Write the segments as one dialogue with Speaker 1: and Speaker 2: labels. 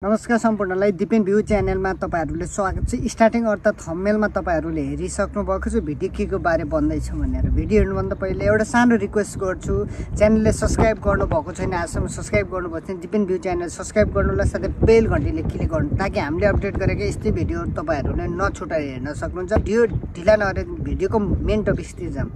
Speaker 1: नमस्कार सम्पूर्णलाई दिपेन भ्यू च्यानलमा तपाईहरुले स्वागत छ। स्टार्टिङ अर्थात थम्बनेलमा तपाईहरुले हेरिसक्नु भएको छ भिडियो के को बारे भन्दै छ भनेर। भिडियो हेर्नुभन्दा पहिले एउटा सानो रिक्वेस्ट गर्छु, च्यानलले सब्स्क्राइब गर्नु भएको छैन आजसम्म सब्स्क्राइब गर्नुभएको छैन दिपेन भ्यू च्यानल सब्स्क्राइब गर्नुलाई साथै बेल घण्टीले क्लिक गर्नु ताकि हामीले अपडेट गरेको यस्तै भिडियो तपाईहरुले नछुटाई हेर्न सक्नुहुन्छ। भिडियो ढिला नगरी भिडियोको मेन टपिकतिर जाम।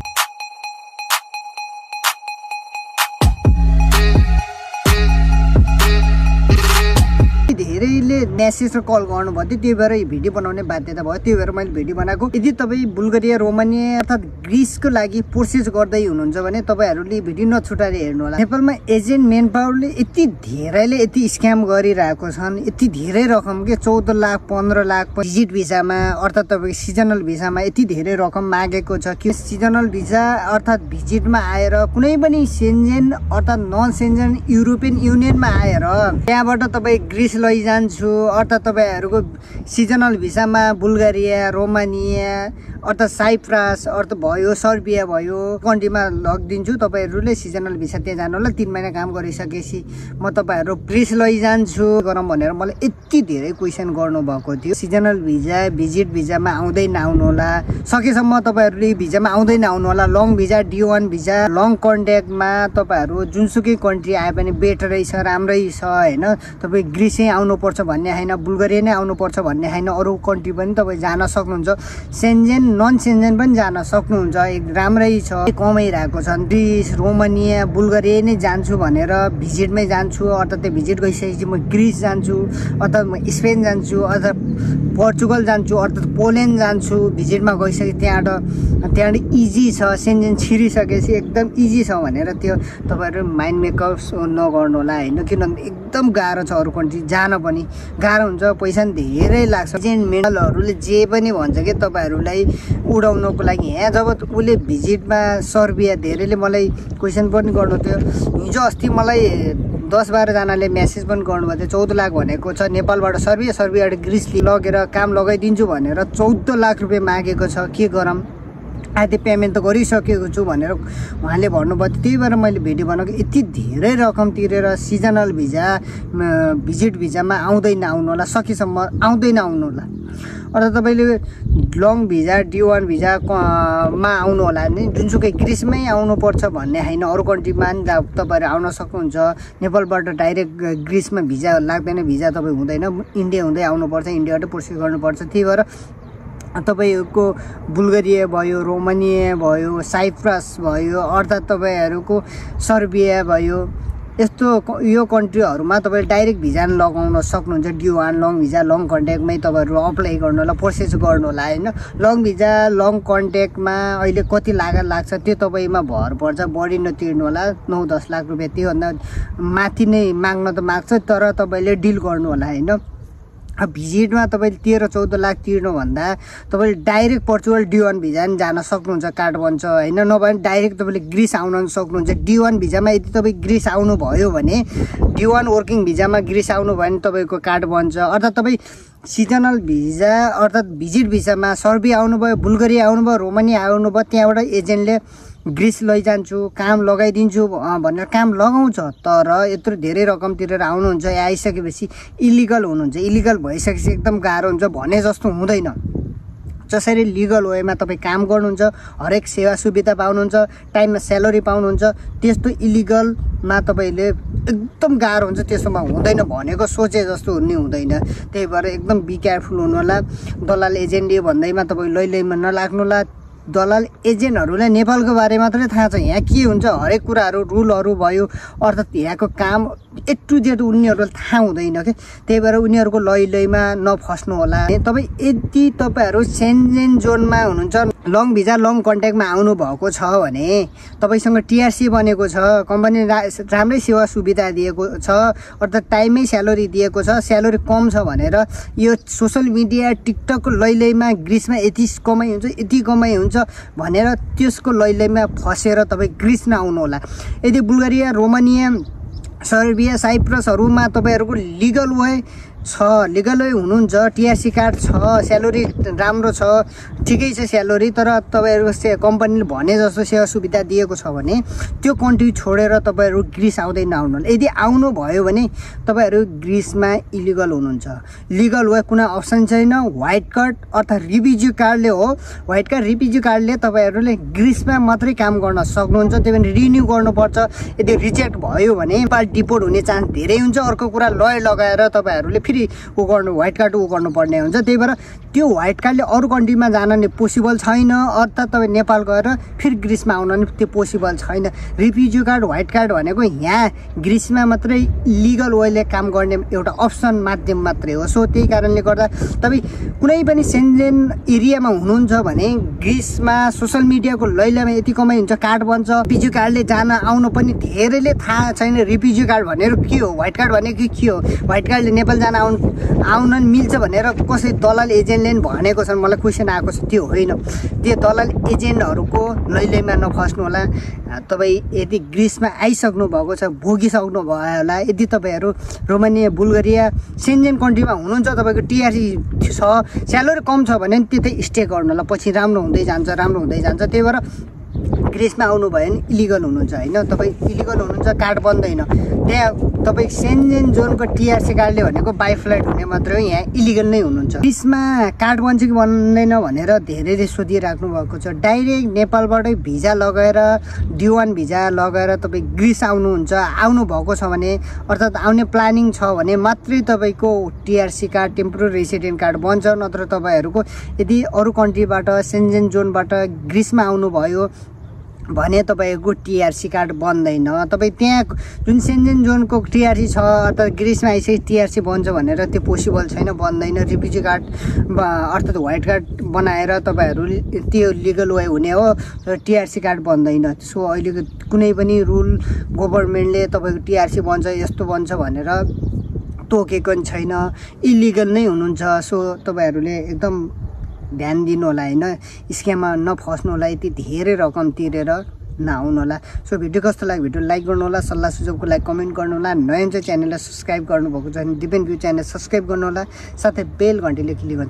Speaker 1: धेरैले मेसेज र कल गर्नुभयो थियो, त्यही भएर भिडियो बनाउने बाध्यता भयो, त्यही भएर मैले भिडियो बनाएको। यदि तपाईँ बुल्गेरिया रोमानिया अर्थात ग्रिसको लागि प्रोसेस गर्दै हुनुहुन्छ भने तपाईहरुले भिडियो नछुटाएर हेर्नु होला। नेपालमा एजेन्ट मेन पावरले यति धेरैले यति स्क्याम गरिरहेको छन्, यति धेरै रकम के 14 लाख 15 लाख भिजिट भिसामा अर्थात तपाईको सिजनल भिसामा यति धेरै रकम मागेको छ कि सिजनल भिसा अर्थात भिजिटमा आएर कुनै पनि सेन्जेन अर्थात नन सेन्जेन युरोपियन युनियनमा आएर त्यहाँबाट तपाईँ ग्रिस लैजान्छु अर्थात तपाईहरुको सिजनल भिसामा बुल्गेरिया रोमानिया अर्थात साइप्रस अर्थात भयो सर्बिया भयो कन्ट्रीमा लगिदिन्छु। तपाईहरुले सिजनल भिसा त्यहाँ जानु होला। 3 महिना काम गरिसकेपछि म तपाईहरु ग्रिस लैजान्छु गरम भनेर मलाई यति धेरै क्वेशन गर्नु भएको थियो। सिजनल भिजा भिजिट भिसामा आउँदै नआउनु होला, सकेसम्म तपाईहरुले भिजामा आउँदै नआउनु होला। Long visa D1 visa long कन्ट्याक्टमा तपाईहरु जुनसुकै कन्ट्री आए पनि बेटरै छ, राम्रै छ हैन। तपाई ग्रिसै आउनु पर्छ भन्ने हैन, बुल्गेरिया नै आउनु पर्छ भन्ने हैन, अरु कन्ट्री पनि तपाई जान सक्नुहुन्छ। सेन्जेन नन सेन्जेन पनि जान सक्नुहुन्छ, एक राम्रै छ, कमाइरहेको छन्। ग्रिस रोमानिया बुल्गेरिया नै जान्छु भनेर भिजिटमै जान्छु अर्थात त्यो भिजिट गइसकेपछि म ग्रिस जान्छु अर्थात म स्पेन जान्छु अर्थात पोर्चुगल जान्छु अर्थात पोल्यान्ड जान्छु भिजिटमा गइसके त्यहाँबाट इजी छ, सेन्जेन छिरिसकेपछि एकदम इजी छ भनेर त्यो तपाईहरु माइन्ड मेकअप नगर्नु होला हैन। किनभने एकदम गाह्रो छ, अरु कन्ट्री जान पनि गाह्रो हुन्छ, पैसा पनि धेरै लाग्छ। एजेन्ट मेडलहरुले जे पनि भन्छ के तपाईहरुलाई उडाउनको लागि। यहाँ जब उले भिजिटमा सर्बिया धेरैले मलाई क्वेशन पनि गर्नु थियो। हिजो अस्ति मलाई 10-12 जनाले मेसेज पनि गर्नुभएको थियो 14 लाख भनेको छ नेपालबाट सर्बियाबाट ग्रिस लगेर काम लगाइदिन्छु भनेर 14 लाख रुपैयाँ मागेको छ। के गरम, आधी पेमेन्ट त गरिसकेको छु भनेर उहाँले भन्नुभयो। त्यही भएर मैले भिडियो बनाएको। यति धेरै रकम तिरेर सिजनल भिजा भिजिट भिजामा आउँदै नआउनु होला, सकेसम्म आउँदै नआउनु होला। अर्थात तपाईले लङ भिजा D1 भिजा मा आउनु होला नि, जुनसुकै ग्रिसमै आउनु पर्छ भन्ने हैन, अरु कन्ट्रीमा नि तपाईहरु आउन सक्नुहुन्छ। नेपालबाट डाइरेक्ट ग्रिसमा भिजा लाग्दैन, भिजा तपाई हुँदैन, इन्डिया हुँदै आउनु पर्छ, इन्डियाबाट प्रोसेस गर्नुपर्छ। त्यही भएर तपाईको बुल्गेरिया भयो रोमानिया भयो साइप्रस भयो अर्थात तपाईहरुको सर्बिया भयो यस्तो यो कन्ट्रीहरुमा तपाईले डाइरेक्ट भिजा लगाउन सक्नुहुन्छ। D1 लङ भिजा लङ कन्ट्याक्टमै तपाईहरु अप्लाई गर्नु होला, प्रोसेस गर्नु होला हैन। लङ भिजा लङ कन्ट्याक्टमा अहिले कति लाग्छ त्यो तपाईमा भर पर्छ, बढी नतिर्नु होला। 9-10 लाख रुपैयाँ त्यो भन्दा माथि नै माग्न त माग्छ, तर तपाईले डिल गर्नु होला हैन। भिजिटमा तपाईले 13-14 लाख तिर्नु भन्दा तपाईले डाइरेक्ट पोर्चुगल D1 भिजा नि जान सक्नुहुन्छ, कार्ड बन्छ हैन। नभए डाइरेक्ट तपाईले ग्रिस आउन सक्नुहुन्छ। D1 भिजामा यदि तपाई ग्रिस आउनु भयो भने D1 वर्किङ भिजामा ग्रिस आउनु भयो भने तपाईको कार्ड बन्छ। अर्थात तपाई सिजनल भिजा अर्थात भिजिट भिसामा सर्बिया आउनुभयो बुल्गेरिया आउनुभयो रोमानिया आउनुभयो त्यहाँबाट एजेन्टले ग्रिस लैजान्छु काम लगाइदिन्छु भनेर काम लगाउँछ, तर यत्रो धेरै रकम तिरेर आउनुहुन्छ, आइसकेपछि इलिगल हुनुहुन्छ। इलिगल भइसकेपछि एकदम गाह्रो हुन्छ, भने जस्तो हुँदैन। जसरी लिगल वेमा तपाई काम गर्नुहुन्छ, हरेक सेवा सुविधा पाउनुहुन्छ, टाइममा स्यालेरी पाउनुहुन्छ, त्यस्तो इलिगलमा तपाईले एकदम गाह्रो हुन्छ, त्यसोमा हुँदैन, भनेको सोचे जस्तो हुने हुँदैन। त्यही भएर एकदम बी केयरफुल हुनु होला। दलाल एजेन्ट भन्दैमा तपाई लैलैमा नलाग्नु होला। दलाल एजेन्टहरुलाई नेपालको बारे मात्रै थाहा छ, यहाँ के हुन्छ हरेक कुराहरु रुलहरु भयो अर्थात यहाँको काम A to Z उनीहरुलाई थाहा हुँदैन के। त्यही भएर उनीहरुको लैलैमा नफस्नु होला। तपाई यदि तपाईहरु सेन्जेन जोनमा हुनुहुन्छ, लङ भिजा लङ कन्ट्याक्टमा आउनु भएको छ भने तपाईसँग TRC बनेको छ, कम्पनी राम्रै सेवा सुविधा दिएको छ अर्थात टाइममै स्यालेरी दिएको छ, स्यालेरी कम छ भनेर यो सोशल मिडिया टिकटक लैलैमा ग्रिसमा यति कमाइ हुन्छ यति कमाइ हुन्छ भनेर त्यसको लैलैमा फसेर तपाई ग्रिस नआउनु होला। यदि बुल्गेरिया रोमानिया सर्बिया साइप्रसहरुमा तपाईहरुको लिगल वे छ, लिगल वे हुनुहुन्छ, टिआरसी कार्ड छ, स्यालेरी राम्रो छ, ठिकै छ स्यालेरी, तर तपाईँहरूको कम्पनीले भने जस्तो सेवा सुविधा दिएको छ भने त्यो कन्ट्री छोडेर तपाईँहरू ग्रिस आउँदै नआउनु। यदि आउनु भयो भने तपाईँहरू ग्रिसमा इलिगल हुनुहुन्छ। लिगल वे कुनै अप्सन छैन। व्हाइट कार्ड अर्थात् रिफ्युजी कार्डले हो, व्हाइट कार्ड रिफ्युजी कार्डले तपाईँहरूले ग्रिसमा मात्रै काम गर्न सक्नुहुन्छ। त्यो पनि रिन्यू गर्नुपर्छ। यदि रिजेक्ट भयो भने नेपाल डिपोर्ट हुने चान्स धेरै हुन्छ। अर्को कुरा लय लगाएर तपाईँहरूले फेरि व्हाइट कार्ड गर्नुपर्ने हुन्छ। त्यही भएर त्यो व्हाइट कार्डले अरू कन्ट्रीमा जान नि पोसिबल छैन, अर्थात् तपाईँ नेपाल गएर फेरि ग्रिसमा आउन नि त्यो पोसिबल छैन। रिफ्युजी कार्ड व्हाइट कार्ड भनेको यहाँ ग्रिसमा मात्रै लिगल वेले काम गर्ने एउटा अप्सन माध्यम मात्रै हो। सो त्यही कारणले गर्दा तपाईँ कुनै पनि सेन्जेन एरियामा हुनुहुन्छ भने ग्रिसमा सोसियल मिडियाको लैलामा यति कमाइ हुन्छ, कार्ड बन्छ। रिफ्युजी कार्डले जान आउनु पनि धेरैले थाहा छैन रिफ्युजी कार्ड भनेर के हो, व्हाइट कार्ड भनेको के हो, व्हाइट कार्डले नेपाल जान आउन मिल्छ भनेर कसै दलाल एजेन्टले भनेको छन्। मलाई क्वेसन आएको छ, त्यो होइन। त्यो दलाल एजेन्टहरूको लैलैमा नफस्नु होला। तपाईँ यदि ग्रिसमा आइसक्नु भएको छ, भोगिसक्नु भयो होला। यदि तपाईँहरू रोमानिया, बुल्गेरिया, सेन्जेन कन्ट्रीमा हुनुहुन्छ, तपाईँको टिआरसी छ, स्यालेरी कम छ भने त्यतै स्टे गर्नु होला। पछि राम्रो हुँदै जान्छ। त्यही भएर ग्रिसमा आउनु भयो भने इलिगल हुनुहुन्छ होइन, तपाईँ इलिगल हुनुहुन्छ, कार्ड बन्दैन। त्यहाँ तपाईँ सेन्जेन जोनको टिआरसी कार्डले भनेको बाई फ्लाइट हुने मात्रै हो, यहाँ इलिगल नै हुनुहुन्छ। ग्रिसमा कार्ड बन्छ कि बन्दैन भनेर धेरैले सोधिराख्नु भएको छ। डाइरेक्ट नेपालबाटै भिजा लगाएर, D1 भिजा लगाएर तपाईँ ग्रिस आउनु भएको छ भने, अर्थात् आउने प्लानिङ छ भने मात्रै तपाईँको TRC card, temporary resident card बन्छ। नत्र तपाईँहरूको यदि अरू कन्ट्रीबाट, सेन्जेन जोनबाट ग्रिसमा आउनुभयो भने तपाईँको टिआरसी कार्ड बन्दैन। तपाईँ त्यहाँ जुन सेन्जेन जोनको टिआरसी छ अर्थात् ग्रिसमा आइसके टिआरसी बन्छ भनेर त्यो पोसिबल छैन, बन्दैन। रिफ्युजी कार्ड अर्थात् व्हाइट कार्ड बनाएर तपाईँहरू त्यो लिगल वे हुने हो, टिआरसी कार्ड बन्दैन। सो अहिलेको कुनै पनि रुल गभर्मेन्टले तपाईँको टिआरसी बन्छ, यस्तो बन्छ भनेर तोकेको पनि छैन, इलिगल नै हुनुहुन्छ। सो तपाईँहरूले एकदम ध्यान दिनु होला होइन, स्क्याममा नफस्नु होला। यति धेरै रकम तिरेर नआउनु होला। सो भिडियो कस्तो लाग्यो भिडियो लाइक गर्नु होला, सल्लाह सुझावको लागि कमेन्ट गर्नु होला। नयाँ चाहिँ च्यानललाई सब्सक्राइब गर्नुभएको छ भने दिपेन भ्यू च्यानल सब्सक्राइब गर्नु होला, साथै बेल घन्टीले क्लिक गर्नु।